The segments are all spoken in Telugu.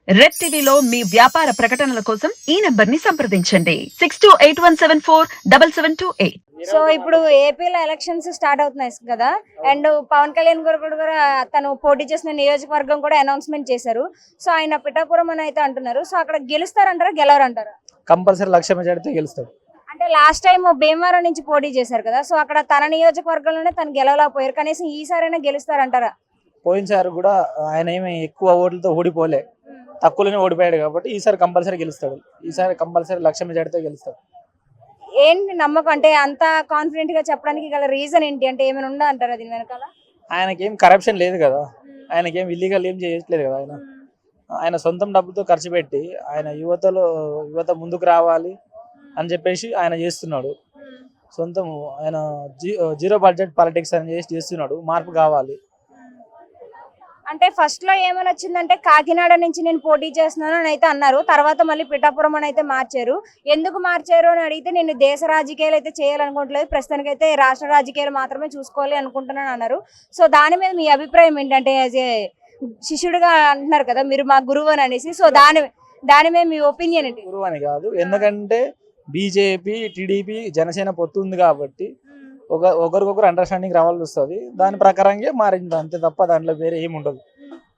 రెడ్ టీవీలో మీ వ్యాపార ప్రకటనల కోసం ఈ నంబర్ ని సంప్రదించండి 6281747728. సో ఇప్పుడు ఏపీలో ఎలక్షన్స్ స్టార్ట్ అవుతున్నాయి కదా, అండ్ పవన్ కళ్యాణ్ గారు కూడా తను పోటీ చేసిన నియోజకవర్గం కూడా అనౌన్స్మెంట్ చేశారు. సో ఆయన పిఠాపురం అని అయితే అంటున్నారు. సో అక్కడ గెలుస్తారంటారా గెలవరంటారా? కంపల్సరీ లక్ష మెజారిటీతో గెలుస్తాడు. అంటే లాస్ట్ టైం భీమవరం నుంచి పోటీ చేశారు కదా, సో అక్కడ తన నియోజకవర్గంలోనే తను గెలవలేకపోయారు. కనీసం ఈసారైనా గెలుస్తారంటారా? పోయినసారి కూడా ఆయన ఏమి ఎక్కువ ఓట్లతో ఓడిపోలే, తక్కువలోనే ఓడిపోయాడు కాబట్టి ఈసారి కంపల్సరీ గెలుస్తాడు. ఈసారి కంపల్సరీ లక్ష మెజారిటీతో గెలుస్తాడు. ఏంటి నమ్మకం, అంటే అంత కాన్ఫిడెంట్ గా చెప్పడానికి గల రీజన్ ఏంటి? అంటే ఏమైనా ఉందా అంటారా దీని వెనకాల? ఆయనకేం కరప్షన్ లేదు కదా, ఆయనకేం ఇల్లీగల్ ఏం చేయట్లేదు కదా. ఆయన సొంతం డబ్బుతో ఖర్చు పెట్టి ఆయన యువత ముందుకు రావాలి అని చెప్పేసి ఆయన చేస్తున్నాడు. సొంతం ఆయన జీరో బడ్జెట్ పాలిటిక్స్ అని చేస్తున్నాడు. మార్పు కావాలి. అంటే ఫస్ట్ లో ఏమని వచ్చిందంటే కాకినాడ నుంచి నేను పోటీ చేస్తున్నాను అని అయితే అన్నారు. తర్వాత మళ్ళీ పిఠాపురం అని అయితే మార్చారు. ఎందుకు మార్చారు అని అడిగితే నేను దేశ రాజకీయాలు అయితే చేయాలనుకోవట్లేదు, ప్రస్తుతానికైతే రాష్ట్ర రాజకీయాలు మాత్రమే చూసుకోవాలి అనుకుంటున్నాను అన్నారు. సో దాని మీద మీ అభిప్రాయం ఏంటంటే యాజ్ ఏ శిష్యుడిగా అంటున్నారు కదా మీరు మా గురువు అని అనేసి, సో దాని మీద మీ ఒపీనియన్ ఏంటి? గురువు అని కాదు, ఎందుకంటే బీజేపీ టీడీపీ జనసేన పొత్తు ఉంది కాబట్టి ఒకరికొకరు అండర్స్టాండింగ్ రావాల్సి వస్తుంది. దాని ప్రకారంగా మారింది అంతే తప్ప దాంట్లో వేరే ఏమి ఉండదు.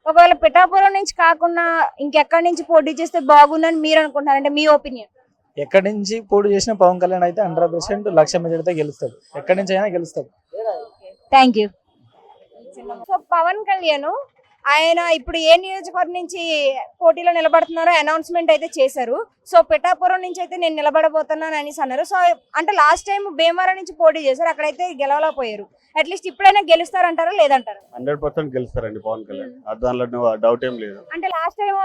ఒకవేళ పిఠాపురం నుంచి కాకుండా ఇంకెక్కడి నుంచి పోటీ చేస్తే బాగుందని మీరు అనుకుంటున్నారు, అంటే మీ ఒపీనియన్? ఎక్కడి నుంచి పోటీ చేసిన పవన్ కళ్యాణ్ అయితే 100% లక్ష మెజారిటీతో గెలుస్తాడు. ఎక్కడి నుంచి అయినా గెలుస్తాడు. Thank you. So Pawan Kalyan ఆయన ఇప్పుడు ఏ నియోజకవర్గం నుంచి పోటీలో నిలబడుతున్నారో అనౌన్స్మెంట్ అయితే చేశారు. సో పిఠాపురం నుంచి అయితే నేను నిలబడబోతున్నాను అనేసి అన్నారు. సో అంటే లాస్ట్ టైం భీమవరం నుంచి పోటీ చేశారు, అక్కడైతే గెలవలేకపోయారు. అట్లీస్ట్ ఇప్పుడైనా గెలుస్తారంటారా లేదంటారా? 100% గెలుస్తారండి పవన్ కళ్యాణ్, దానిలో డౌట్ ఏం లేదు. అంటే లాస్ట్ టైం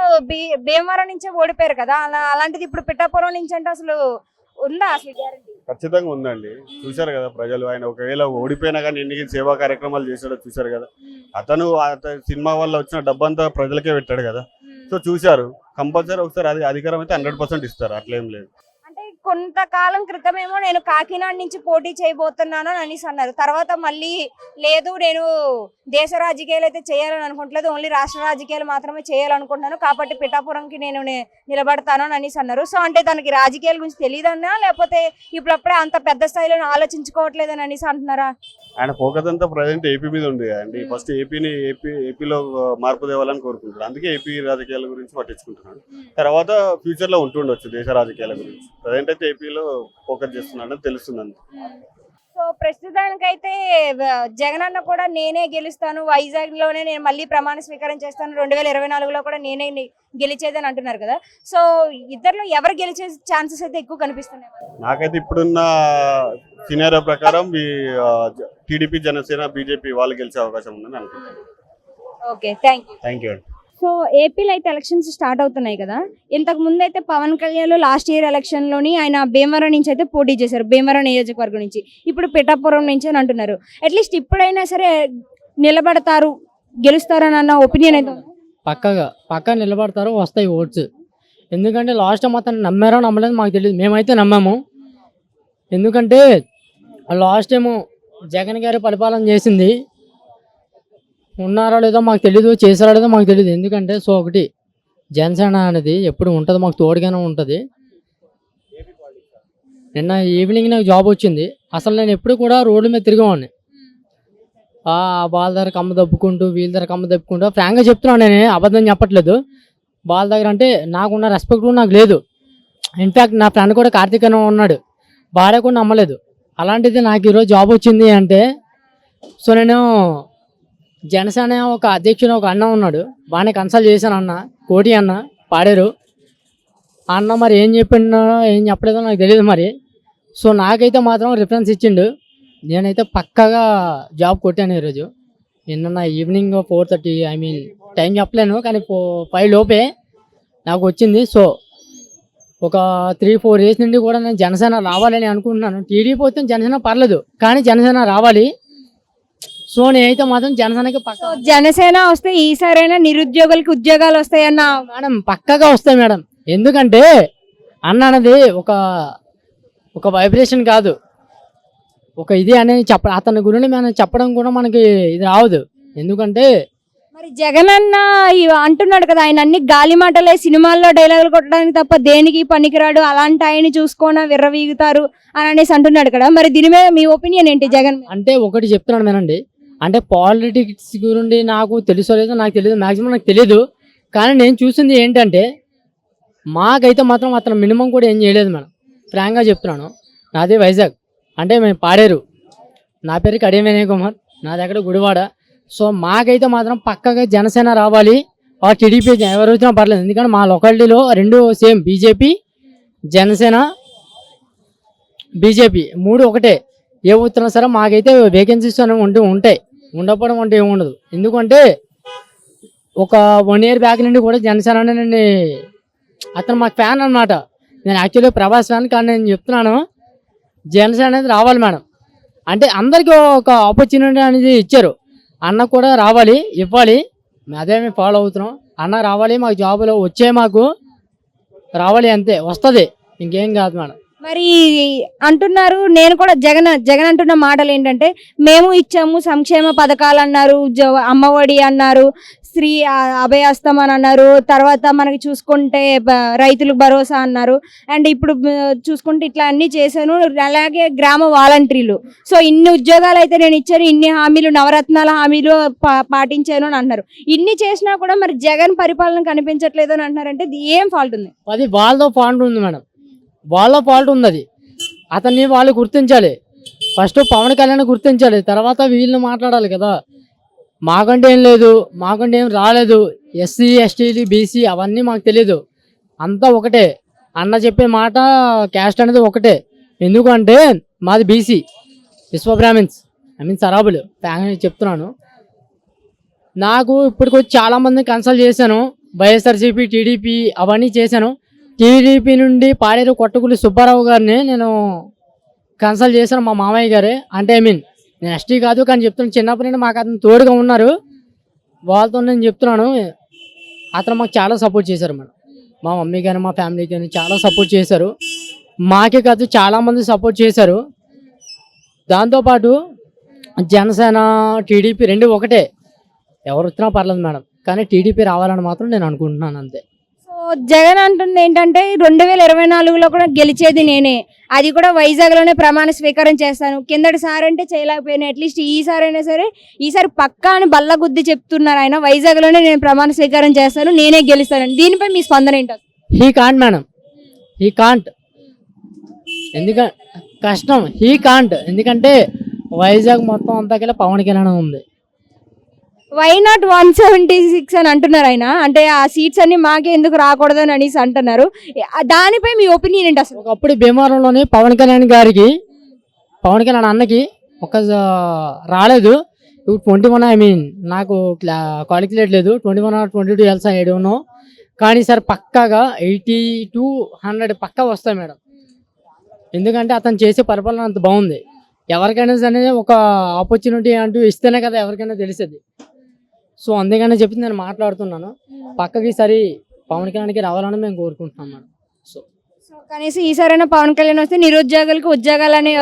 భీమవరం నుంచే ఓడిపోయారు కదా, అలాంటిది ఇప్పుడు పిఠాపురం నుంచి అంటే అసలు ఉందా అసలు గ్యారంటీ? ఖచ్చితంగా ఉందండి. చూశారు కదా ప్రజలు, ఆయన ఒకవేళ ఓడిపోయినా కానీ ఎన్ని సేవా కార్యక్రమాలు చేశాడో చూశారు కదా. అతను సినిమా వల్ల వచ్చిన డబ్బంతా ప్రజలకే పెట్టాడు కదా. సో చూశారు, కంపల్సరీ ఒకసారి అది అధికారం అయితే 100% ఇస్తారు, అట్లేం లేదు. అంటే కొంతకాలం క్రితమేమో నేను కాకినాడ నుంచి పోటీ చేయబోతున్నాను అని అనేసి అన్నారు. తర్వాత మళ్ళీ లేదు నేను దేశ రాజకీయాలు అయితే చేయాలని అనుకుంటలేదు, ఓన్లీ రాష్ట్ర రాజకీయాలు మాత్రమే చేయాలనుకుంటున్నాను కాబట్టి పిఠాపురంకి నేను నిలబడతాను అని అనేసి అన్నారు. సో అంటే తనకి రాజకీయాల గురించి తెలియదన్నా లేకపోతే ఇప్పుడప్పుడే అంత పెద్ద స్థాయిలో ఆలోచించుకోవట్లేదని అనేసి అంటున్నారా? ఆయన ఫోకస్ అంతా ప్రజెంట్ ఏపీ మీద ఉంది అండి. ఫస్ట్ ఏపీలో మార్పు తేవాలని కోరుకుంటాడు, అందుకే ఏపీ రాజకీయాల గురించి పట్టించుకుంటున్నాడు. తర్వాత ఫ్యూచర్ లో ఉంటుండొచ్చు దేశ రాజకీయాల గురించి. ప్రజెంట్ అయితే ఏపీలో ఫోకస్ చేస్తున్నాడని తెలుస్తుంది. సో ప్రస్తుతానికైతే జగన్ అన్న కూడా నేనే గెలుస్తాను, వైజాగ్ లోనే నేను మళ్ళీ ప్రమాణ స్వీకారం చేస్తాను, 2024లో కూడా నేనే గెలిచేదని అంటున్నారు కదా. సో ఇద్దరులో ఎవరు గెలిచే ఛాన్సెస్ అయితే ఎక్కువ కనిపిస్తున్నాయి? నాకైతే ఇప్పుడున్న సినారియో ప్రకారం టీడీపీ జనసేన బీజేపీ వాళ్ళు గెలిచే అవకాశం ఉందని అనుకుంటున్నాను. Okay, thank you. అండి. సో ఏపీలో అయితే ఎలక్షన్స్ స్టార్ట్ అవుతున్నాయి కదా, ఇంతకు ముందు అయితే Pawan Kalyan last year election లోని ఆయన భీమవరం నుంచి అయితే పోటీ చేశారు, భీమవరం నియోజకవర్గం నుంచి. ఇప్పుడు పిఠాపురం నుంచి అని అంటున్నారు. అట్లీస్ట్ ఇప్పుడైనా సరే నిలబడతారు, గెలుస్తారని అన్న ఒపీనియన్ అయితే పక్కా నిలబడతారు, వస్తాయి ఓట్స్. ఎందుకంటే లాస్ట్ టైం అతను నమ్మారో నమ్మలేదు మాకు తెలియదు, మేమైతే నమ్మాము. ఎందుకంటే లాస్ట్ టైము జగన్ గారి పరిపాలన చేసింది, ఉన్నారో లేదో మాకు తెలీదు, చేశారో లేదో మాకు తెలియదు. ఎందుకంటే సో ఒకటి జనసేన అనేది ఎప్పుడు ఉంటుంది, మాకు తోడుగానే ఉంటుంది. నిన్న ఈవినింగ్ నాకు జాబ్ వచ్చింది. అసలు నేను ఎప్పుడు కూడా రోడ్ల మీద తిరిగేవాడిని, వాళ్ళ దగ్గర కమ్మ దప్పుకుంటూ వీళ్ళ దగ్గర కమ్మ దప్పుకుంటూ. ఫ్రాంక్గా చెప్తున్నాను, నేను అబద్ధం చెప్పట్లేదు. వాళ్ళ దగ్గర అంటే నాకున్న రెస్పెక్ట్ కూడా నాకు లేదు. ఇన్ఫ్యాక్ట్ నా ఫ్రెండ్ కూడా కార్తీక్ అని ఉన్నాడు, భార్య కూడా నమ్మలేదు. అలాంటిది నాకు ఈరోజు జాబ్ వచ్చింది అంటే సో నేను జనసేన ఒక అధ్యక్షుడు ఒక అన్న ఉన్నాడు, బాగానే కన్సల్ట్ చేశాను. అన్న కోటి అన్న పాడారు, అన్న మరి ఏం చెప్పిండో ఏం చెప్పలేదో నాకు తెలియదు మరి. సో నాకైతే మాత్రం రిఫరెన్స్ ఇచ్చిండు, నేనైతే పక్కాగా జాబ్ కొట్టాను ఈరోజు. నిన్న ఈవినింగ్ 4:30, ఐ మీన్ టైం చెప్పలేను కానీ 5 లోపే నాకు వచ్చింది. సో ఒక 3-4 డేస్ నుండి కూడా నేను జనసేన రావాలని అనుకుంటున్నాను. టీడీపీ వస్తే జనసేన పర్లేదు కానీ జనసేన రావాలి. సో నేనైతే మాత్రం జనసేనకి పక్క. జనసేన వస్తే ఈసారైనా నిరుద్యోగులకి ఉద్యోగాలు వస్తాయన్న? మేడం పక్కగా వస్తాయి మేడం. ఎందుకంటే అన్న అనేది ఒక వైబ్రేషన్ కాదు, ఒక ఇది అనేది అతని గురించి మనం చెప్పడం కూడా మనకి ఇది రావదు. ఎందుకంటే మరి జగన్ అన్న అంటున్నాడు కదా, ఆయన అన్ని గాలి మాటలే, సినిమాల్లో డైలాగులు కొట్టడానికి తప్ప దేనికి పనికిరాడు, అలాంటి ఆయన్ని చూసుకోనా విర్రవీగుతారు అని అనేసి అంటున్నాడు కదా. మరి దీని మీద మీ ఒపీనియన్ ఏంటి జగన్ మీద? అంటే ఒకటి చెప్తున్నాను వినండి, అంటే పాలిటిక్స్ గురించి నాకు తెలుసో లేదో నాకు తెలియదు, మ్యాక్సిమం నాకు తెలియదు. కానీ నేను చూసింది ఏంటంటే మాకైతే మాత్రం అతను మినిమం కూడా ఏం చేయలేదు మేడం. ఫ్రాంక్గా చెప్తున్నాను, నాది వైజాగ్, అంటే మేము పాడేరు, నా పేరు కడియం వినయ్ కుమార్, నా దగ్గర గుడివాడ. సో మాకైతే మాత్రం పక్కగా జనసేన రావాలి, ఆ టీడీపీ ఎవరు వచ్చినా పర్లేదు. ఎందుకంటే మా లొకాలిటీలో రెండు సేమ్, బీజేపీ జనసేన బీజేపీ మూడు ఒకటే. ఏ ఉత్తరం సరే మాకైతే వేకెన్సీస్ అనేవి ఉంటాయి, ఉండకపోవడం అంటే ఏమి ఉండదు. ఎందుకంటే ఒక 1 year బ్యాక్ నుండి కూడా జనసేన నుండి అతను మాకు ఫ్యాన్ అన్నమాట. నేను యాక్చువల్లీ ప్రభాస్ ఫ్యాన్, కానీ నేను చెప్తున్నాను జనసేన అనేది రావాలి మేడం. అంటే అందరికీ ఒక ఆపర్చునిటీ అనేది ఇచ్చారు, అన్న కూడా రావాలి, ఇవ్వాలి. అదే మేము ఫాలో అవుతున్నాం. అన్న రావాలి, మాకు జాబులో వచ్చే మాకు రావాలి, అంతే, వస్తుంది, ఇంకేం కాదు మేడం. మరి అంటున్నారు, నేను కూడా జగన్ అంటున్న మాటలు ఏంటంటే, మేము ఇచ్చాము సంక్షేమ పథకాలు అన్నారు, అమ్మఒడి అన్నారు, స్త్రీ అభయహస్తం అని అన్నారు, తర్వాత మనకి చూసుకుంటే రైతులు భరోసా అన్నారు, అండ్ ఇప్పుడు చూసుకుంటే ఇట్లా అన్ని చేశాను, అలాగే గ్రామ వాలంటీర్లు. సో ఇన్ని ఉద్యోగాలు అయితే నేను ఇచ్చాను, ఇన్ని హామీలు, నవరత్నాల హామీలు పాటించాను అని అంటున్నారు. ఇన్ని చేసినా కూడా మరి జగన్ పరిపాలన కనిపించట్లేదు అని అంటున్నారంటే ఏం ఫాల్ట్ ఉంది? అది వాళ్ళతో ఫాల్ట్ ఉంది మేడం, వాళ్ళ ఫాల్ట్ ఉంది. అది అతన్ని వాళ్ళు గుర్తించాలి. ఫస్ట్ పవన్ కళ్యాణ్ గుర్తించాలి, తర్వాత వీళ్ళు మాట్లాడాలి కదా. మాకంటే ఏం లేదు, మాకంటే ఏం రాలేదు, ఎస్సీ ఎస్టీలు బీసీ అవన్నీ మాకు తెలియదు, అంతా ఒకటే. అన్న చెప్పే మాట క్యాస్ట్ అనేది ఒకటే. ఎందుకంటే మాది బీసీ, విశ్వబ్రాహ్మిన్స్, సరాబులు చెప్తున్నాను. నాకు ఇప్పటికొచ్చి చాలామంది కన్సల్ట్ చేశాను, వైఎస్ఆర్సీపీ టీడీపీ అవన్నీ చేశాను. టీడీపీ నుండి పాడేరు కొట్టగులి సుబ్బారావు గారిని నేను కన్సల్ట్ చేశాను, మా మామయ్య గారే. అంటే నేను ఎస్టీ కాదు, కానీ చెప్తున్నాను, చిన్నప్పటి నుండి మాకు అతను తోడుగా ఉన్నారు, వాళ్ళతో నేను చెప్తున్నాను. అతను మాకు చాలా సపోర్ట్ చేశారు మేడం, మా మమ్మీ కానీ మా ఫ్యామిలీ కానీ చాలా సపోర్ట్ చేశారు. మాకే కాదు చాలామంది సపోర్ట్ చేశారు. దాంతోపాటు జనసేన టీడీపీ రెండు ఒకటే, ఎవరు వచ్చినా పర్లేదు మేడం, కానీ టీడీపీ రావాలని మాత్రం నేను అనుకుంటున్నాను, అంతే. సో జగన్ అంటుంది ఏంటంటే 2024లో కూడా గెలిచేది నేనే, అది కూడా వైజాగ్లోనే ప్రమాణ స్వీకారం చేస్తాను. కిందటి సార్ అంటే చేయలేకపోయినా, అట్లీస్ట్ ఈసారి అయినా సరే, ఈసారి పక్కా అని బల్ల గుద్ది చెప్తున్నారు ఆయన, వైజాగ్లోనే నేను ప్రమాణ స్వీకారం చేస్తాను, నేనే గెలుస్తాను. దీనిపై మీ స్పందన ఏంటో? He can't madam, he can't. ఎందుకంటే కష్టం, హీ కాంట్. ఎందుకంటే వైజాగ్ మొత్తం అంతా కలిసి పవన్ కళ్యాణ్ ఉంది. వై నాట్ 176 అని అంటున్నారు ఆయన, అంటే ఆ సీట్స్ అన్ని మాకే ఎందుకు రాకూడదు అని అనేసి అంటున్నారు. దానిపై మీ ఒపీనియన్ ఏంటి అసలు? ఒకప్పుడు భీమవరంలోని పవన్ కళ్యాణ్ అన్నకి ఒక రాలేదు. 21 నాకు క్యాలిక్యులేట్ లేదు, 21 or 22 ఎల్సా ఏడునో, కానీ సార్ పక్కాగా 80 to 100 పక్కా వస్తాయి మేడం. ఎందుకంటే అతను చేసే పరిపాలన అంత బాగుంది. ఎవరికైనా సరే ఒక ఆపర్చునిటీ అంటూ ఇస్తేనే కదా ఎవరికైనా తెలిసేది. సో అందుకనే చెప్పి నేను మాట్లాడుతున్నాను, పక్కకి సరి పవన్ కళ్యాణ్కి రావాలని మేము కోరుకుంటున్నాం మేడం. సో కనీసం ఈసారైనా పవన్ కళ్యాణ్ వస్తే నిరుద్యోగులకు ఉద్యోగాలు అనేవి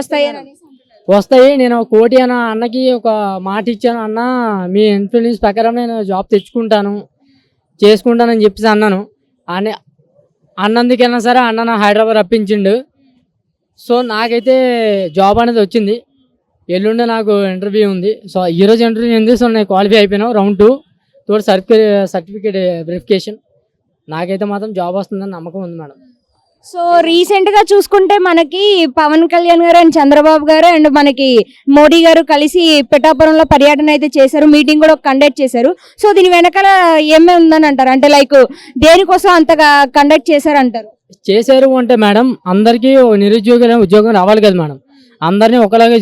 వస్తాయి. నేను కోటి అన్నకి ఒక మాట ఇచ్చాను, అన్న మీ ఇన్ఫ్లుయెన్స్ ప్రకారం నేను జాబ్ చేసుకుంటానని చెప్పేసి అన్నాను. అన్నందుకైనా సరే అన్న నా హైదరాబాద్ రప్పించిండు. సో నాకైతే జాబ్ అనేది వచ్చింది. ఎల్లుండే నాకు ఇంటర్వ్యూ ఉంది. సో ఈరోజు ఇంటర్వ్యూ ఉంది. సో నేను క్వాలిఫై అయిపోయాను, round 2 తోటి సర్టిఫికేట్ వెరిఫికేషన్. నాకైతే మాత్రం జాబ్ వస్తుందని నమ్మకం ఉంది మేడం. సో రీసెంట్గా చూసుకుంటే మనకి పవన్ కళ్యాణ్ గారు అండ్ చంద్రబాబు గారు అండ్ మనకి మోడీ గారు కలిసి పిఠాపురంలో పర్యటన అయితే చేశారు, మీటింగ్ కూడా కండక్ట్ చేశారు. సో దీని వెనకాల ఏమే ఉందని అంటారు, అంటే లైక్ దేనికోసం అంతగా కండక్ట్ చేశారంటారు? చేశారు అంటే మేడం, అందరికీ నిరుద్యోగులు ఉద్యోగం రావాలి కదా మేడం, అందరినీ ఒకలాగే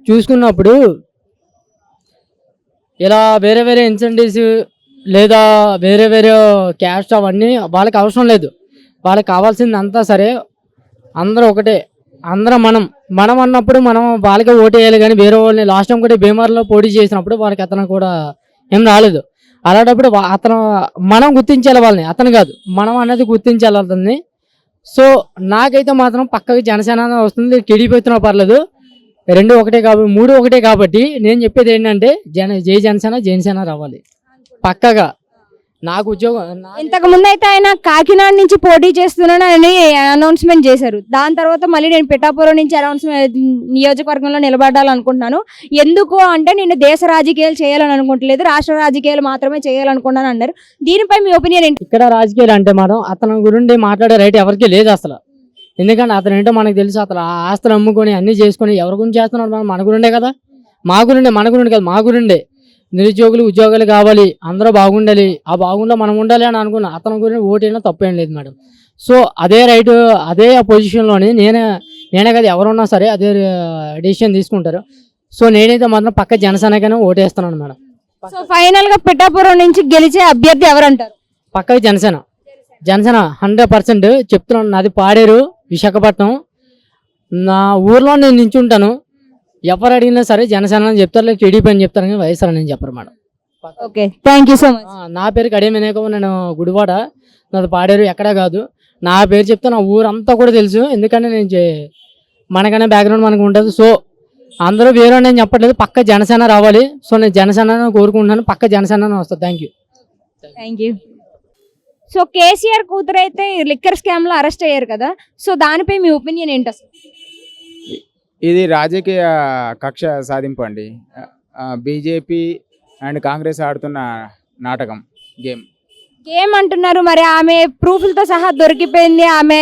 చూసుకున్నప్పుడు ఇలా వేరే వేరే ఇన్సెంటివ్స్ లేదా వేరే వేరే క్యాస్ట్ అవన్నీ వాళ్ళకి అవసరం లేదు. వాళ్ళకి కావాల్సింది అంతా సరే, అందరూ ఒకటే, అందరం మనం అన్నప్పుడు మనం వాళ్ళకే ఓటు వేయాలి. కానీ వేరే వాళ్ళని లాస్ట్ టైం కూడా భీమవరంలో పోటీ చేసినప్పుడు వాళ్ళకి అతను కూడా ఏం రాలేదు. అలాంటప్పుడు మనం గుర్తించాలి వాళ్ళని, అతను కాదు, మనం అనేది గుర్తించాలి అతన్ని. సో నాకైతే మాత్రం పక్కకి జనసేన వస్తుంది, టీడీపీ వచ్చినా పర్లేదు, రెండు ఒకటే కాబట్టి 3 ఒకటే కాబట్టి నేను చెప్పేది ఏంటంటే జై జనసేన రావాలి. పక్కగా నాకు ఉద్యోగం ఇంతకు ముందు అయితే ఆయన కాకినాడ నుంచి పోటీ చేస్తున్నానని అనౌన్స్మెంట్ చేశారు. దాని తర్వాత మళ్ళీ నేను పిఠాపురం నుంచి నియోజకవర్గంలో నిలబడాలనుకుంటున్నాను. ఎందుకు అంటే నేను దేశ రాజకీయాలు చేయాలని అనుకుంటలేదు, రాష్ట్ర రాజకీయాలు మాత్రమే చేయాలనుకుంటున్నాను అన్నారు. దీనిపై మీ ఒపీనియన్ ఏంటి? ఇక్కడ రాజకీయాలు అంటే మాత్రం అతని గురించి మాట్లాడే రైట్ ఎవరికి లేదు అసలు. ఎందుకంటే అతను ఏంటో మనకు తెలుసు. అతను ఆ ఆస్తులు అమ్ముకొని అన్ని చేసుకొని ఎవరి గురించి చేస్తున్నాడు? మన గురిండే కదా, మా గురిండే, మన గురించి కదా, మా గురిండే. నిరుద్యోగులు ఉద్యోగాలు కావాలి, అందరూ బాగుండాలి, ఆ బాగుండా మనం ఉండాలి అని అనుకున్నా. అతని గురించి ఓటైనా తప్పేం లేదు మేడం. సో అదే రైట్, అదే పొజిషన్లోని నేనే కదా ఎవరున్నా సరే అదే డెసిషన్ తీసుకుంటారు. సో నేనైతే మాత్రం పక్క జనసేనకైనా ఓటేస్తున్నాను మేడం. సో ఫైనల్ గా పిఠాపురం నుంచి గెలిచే అభ్యర్థి ఎవరంటారు? పక్కకి జనసేన 100% చెప్తున్నాను. నాది పాడేరు, విశాఖపట్నం. నా ఊర్లో నేను నించుంటాను. ఎవరు అడిగినా సరే జనసేన అని చెప్తారు, లేక టీడీపీ అని చెప్తారు, కానీ వైఎస్ఆర్ అని చెప్పరు madam. Okay, thank you so much. నా పేరు కడియమనేకం, నేను గుడివాడ, నాది పాడేరు, ఎక్కడా కాదు. నా పేరు చెప్తే నా ఊరంతా కూడా తెలుసు. ఎందుకంటే మనకనే బ్యాక్గ్రౌండ్ మనకు ఉంటుంది. సో అందరూ వేరే నేను చెప్పట్లేదు, పక్క జనసేన రావాలి. సో నేను జనసేన కోరుకుంటున్నాను, పక్క జనసేన వస్తుంది. Thank you. సో కేసీఆర్ కూతురు అయితే లిక్కర్ స్కామ్ లో అరెస్ట్ అయ్యారు కదా, సో దానిపై మీ ఒపీనియన్ ఏంటి అసలు? ఇది రాజకీయ కక్ష సాధింపు అండి. బీజేపీ అండ్ కాంగ్రెస్ ఆడుతున్న నాటకం, గేమ్ అంటున్నారు. మరి ఆమె ప్రూఫ్లతో సహా దొరికిపోయింది, ఆమె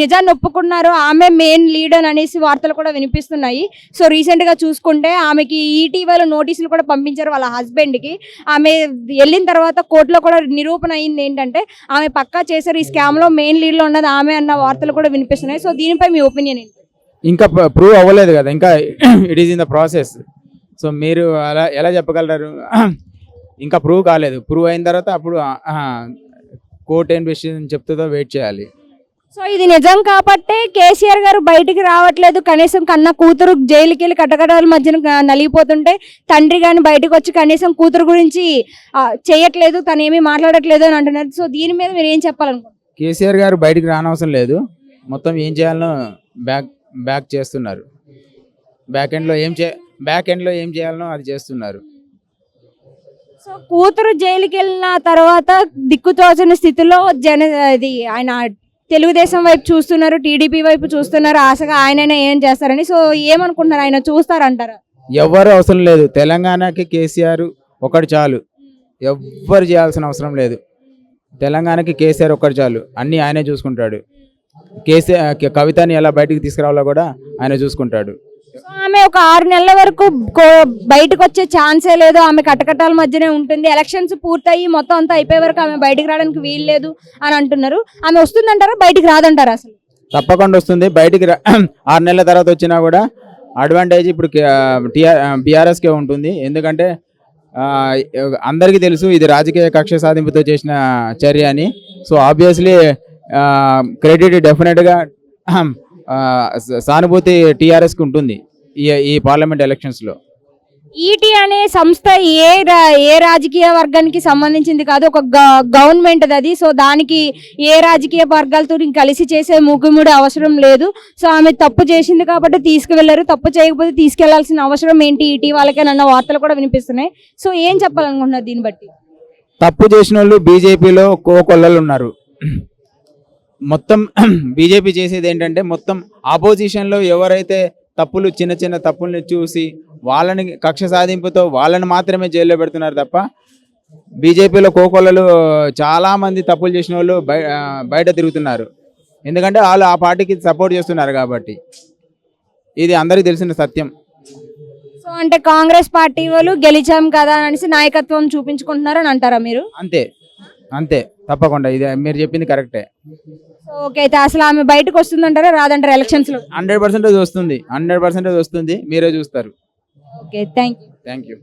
నిజాన్ని ఒప్పుకున్నారు, ఆమె మెయిన్ లీడర్ అనేసి వార్తలు కూడా వినిపిస్తున్నాయి. సో రీసెంట్ గా చూసుకుంటే ఆమెకి ఇటీవల నోటీసులు కూడా పంపించారు వాళ్ళ హస్బెండ్ కి. ఆమె వెళ్ళిన తర్వాత కోర్టులో కూడా నిరూపణ అయింది ఏంటంటే ఆమె పక్కా చేశారు, ఈ స్కామ్ లో మెయిన్ లీడ్ లో ఉన్నది ఆమె అన్న వార్తలు కూడా వినిపిస్తున్నాయి. సో దీనిపై మీ ఒపీనియన్ ఏంటి? ఇంకా ప్రూవ్ అవ్వలేదు కదా, ఇంకా it is in the process. So మీరు అలా ఎలా చెప్పగలరు? ఇంకా ప్రూవ్ కాలేదు. ప్రూవ్ అయిన తర్వాత అప్పుడు కోర్టు ఏం డెసిషన్ చెప్తుందో వెయిట్ చేయాలి. సో ఇది నిజం కాబట్టే కేసీఆర్ గారు బయటికి రావట్లేదు. కనీసం కన్న కూతురు జైలుకి వెళ్ళి కటకటాల మధ్యన నలిగిపోతుంటే తండ్రి కానీ బయటకు వచ్చి కనీసం కూతురు గురించి చేయట్లేదు, తను ఏమీ మాట్లాడట్లేదు అని అంటున్నారు. సో దీని మీద మీరు ఏం చెప్పాలనుకుంటున్నారు? కేసీఆర్ గారు బయటికి రానవసరం లేదు. మొత్తం ఏం చేయాలనో బ్యాక్ చేస్తున్నారు. బ్యాక్ ఎండ్లో ఏం చేయాలనో అది చేస్తున్నారు. సో కూతురు జైలుకి వెళ్ళిన తర్వాత దిక్కుతోచని స్థితిలో ఆయన తెలుగుదేశం వైపు చూస్తున్నారు, టీడీపీ వైపు చూస్తున్నారు, ఆశగా ఆయననే ఏం చేస్తారని. సో ఏమనుకుంటున్నారు, ఆయన చూస్తారంటారా? ఎవరు అవసరం లేదు. తెలంగాణకి కేసీఆర్ ఒకటి చాలు, ఎవ్వరు చేయాల్సిన అవసరం లేదు. తెలంగాణకి కేసీఆర్ ఒకటి చాలు, అన్నీ ఆయనే చూసుకుంటాడు. కవితని ఎలా బయటికి తీసుకురావాలో కూడా ఆయన చూసుకుంటాడు. ఆమె ఒక 6 నెలల వరకు బయటకు వచ్చే ఛాన్సే లేదు, ఆమె కటకటాల మధ్యనే ఉంటుంది. ఎలక్షన్స్ పూర్తయి మొత్తం అంతా అయిపోయే వరకు ఆమె బయటకు రావడానికి వీలు లేదు అని అంటున్నారు. ఆమె వస్తుందంటారా, బయటికి రాదంటారా? అసలు తప్పకుండా వస్తుంది. బయటికి 6 నెలల తర్వాత వచ్చినా కూడా అడ్వాంటేజ్ ఇప్పుడు బీఆర్ఎస్కే ఉంటుంది. ఎందుకంటే అందరికీ తెలుసు ఇది రాజకీయ కక్ష సాధింపుతో చేసిన చర్య అని. సో ఆబ్వియస్లీ క్రెడిట్ డెఫినెట్గా సానుభూతి టీఆర్ఎస్కి ఉంటుంది ఈ పార్లమెంట్ ఎలక్షన్స్లో. ఈటీ అనే సంస్థ ఏ రాజకీయ వర్గానికి సంబంధించింది కాదు, ఒక గవర్నమెంట్ అది. సో దానికి ఏ రాజకీయ వర్గాలతో కలిసి చేసే మూకుముడి అవసరం లేదు. సో ఆమె తప్పు చేసింది కాబట్టి తీసుకువెళ్లారు, తప్పు చేయకపోతే తీసుకెళ్లాల్సిన అవసరం ఏంటి ఈటీ వాళ్ళకేనన్న వార్తలు కూడా వినిపిస్తున్నాయి. సో ఏం చెప్పాలనుకుంటున్నారు దీన్ని బట్టి? తప్పు చేసిన వాళ్ళు బీజేపీలో కోకొల్లలు ఉన్నారు. మొత్తం బీజేపీ చేసేది ఏంటంటే మొత్తం ఆపోజిషన్లో ఎవరైతే చిన్న చిన్న తప్పుల్ని చూసి వాళ్ళని కక్ష సాధింపుతో వాళ్ళని మాత్రమే జైల్లో పెడుతున్నారు తప్ప బీజేపీలో కోకొల్లలు చాలా మంది తప్పులు చేసిన వాళ్ళు బయట తిరుగుతున్నారు. ఎందుకంటే వాళ్ళు ఆ పార్టీకి సపోర్ట్ చేస్తున్నారు కాబట్టి. ఇది అందరికీ తెలిసిన సత్యం. సో అంటే కాంగ్రెస్ పార్టీ వాళ్ళు గెలిచాం కదా అనేసి నాయకత్వం చూపించుకుంటున్నారు అని అంటారా మీరు? అంతే తప్పకుండా. ఇది మీరు చెప్పింది కరెక్టే. ఓకే, అయితే అసలు ఆమె బయటకు వస్తుందంటారా రాదంటారా ఎలక్షన్స్ లో? 100% వస్తుంది, 100% వస్తుంది. మీరే చూస్తారు. Okay, thank you.